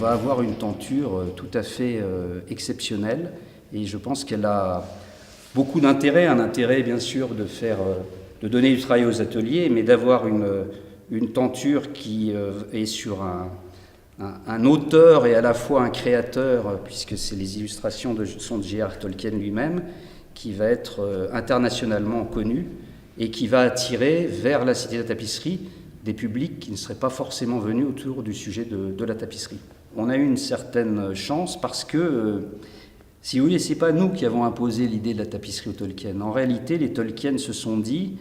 va avoir une tenture tout à fait exceptionnelle et je pense qu'elle a beaucoup d'intérêt, un intérêt bien sûr de donner du travail aux ateliers, mais d'avoir une tenture qui est sur un auteur et à la fois un créateur, puisque les illustrations sont de J.R.R. Tolkien lui-même, qui va être internationalement connu et qui va attirer vers la Cité de la Tapisserie des publics qui ne seraient pas forcément venus autour du sujet de la tapisserie. On a eu une certaine chance parce que, si vous voulez, ce n'est pas nous qui avons imposé l'idée de la tapisserie aux Tolkien. En réalité, les Tolkien se sont dit,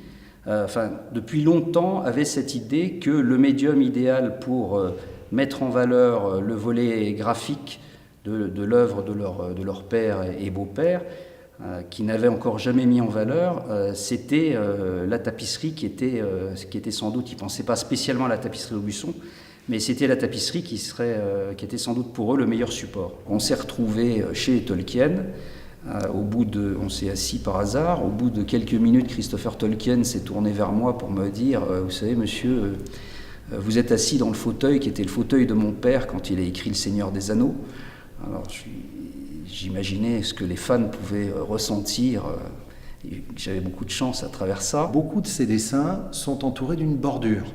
depuis longtemps, avaient cette idée que le médium idéal pour mettre en valeur le volet graphique de l'œuvre de leur père et beau-père, qui n'avaient encore jamais mis en valeur, c'était la tapisserie qui était sans doute, ils ne pensaient pas spécialement à la tapisserie d'Aubusson, mais c'était la tapisserie qui était sans doute pour eux le meilleur support. On s'est retrouvés chez Tolkien, on s'est assis par hasard, au bout de quelques minutes, Christopher Tolkien s'est tourné vers moi pour me dire « Vous savez, monsieur, vous êtes assis dans le fauteuil qui était le fauteuil de mon père quand il a écrit Le Seigneur des Anneaux. » Alors j'imaginais ce que les fans pouvaient ressentir. J'avais beaucoup de chance à travers ça. Beaucoup de ces dessins sont entourés d'une bordure.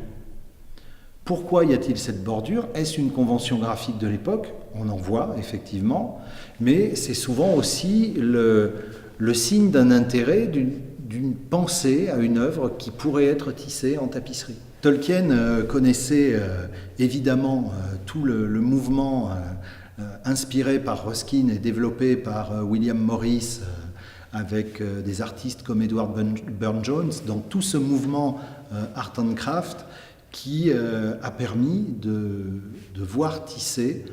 Pourquoi y a-t-il cette bordure? Est-ce une convention graphique de l'époque? On en voit, effectivement. Mais c'est souvent aussi le signe d'un intérêt, d'une pensée à une œuvre qui pourrait être tissée en tapisserie. Tolkien connaissait évidemment tout le mouvement inspiré par Ruskin et développé par William Morris avec des artistes comme Edward Burne-Jones, dans tout ce mouvement art and craft qui a permis de voir tisser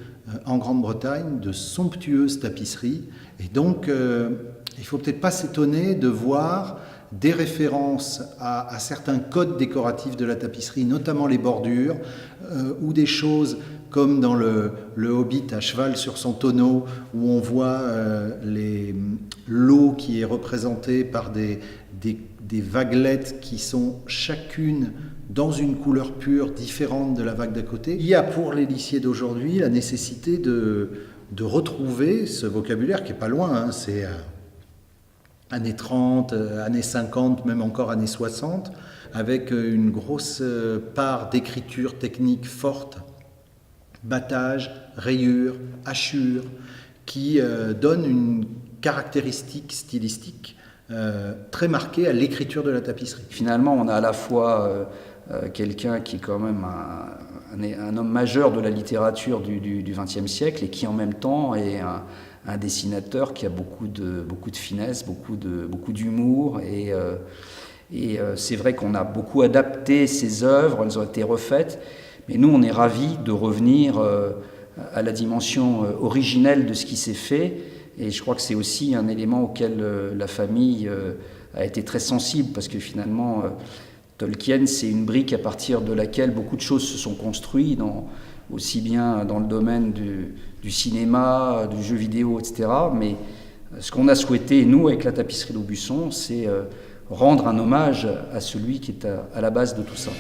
en Grande-Bretagne de somptueuses tapisseries. Et donc, il ne faut peut-être pas s'étonner de voir des références à certains codes décoratifs de la tapisserie, notamment les bordures, ou des choses comme dans le Hobbit à cheval sur son tonneau, où on voit l'eau qui est représentée par des vaguelettes qui sont chacune dans une couleur pure différente de la vague d'à côté. Il y a pour les lissiers d'aujourd'hui la nécessité de retrouver ce vocabulaire qui n'est pas loin, hein, c'est années 30, années 50, même encore années 60, avec une grosse part d'écriture technique forte, battage, rayure, hachure, qui donne une caractéristique stylistique très marquée à l'écriture de la tapisserie. Finalement, on a à la fois quelqu'un qui est quand même un homme majeur de la littérature du XXe siècle et qui en même temps est un dessinateur qui a beaucoup de finesse, beaucoup d'humour et c'est vrai qu'on a beaucoup adapté ses œuvres, elles ont été refaites, mais nous on est ravis de revenir à la dimension originelle de ce qui s'est fait et je crois que c'est aussi un élément auquel la famille a été très sensible parce que finalement Tolkien c'est une brique à partir de laquelle beaucoup de choses se sont construites, aussi bien dans le domaine du cinéma, du jeu vidéo, etc. Mais ce qu'on a souhaité, nous, avec la tapisserie d'Aubusson, c'est rendre un hommage à celui qui est à la base de tout ça.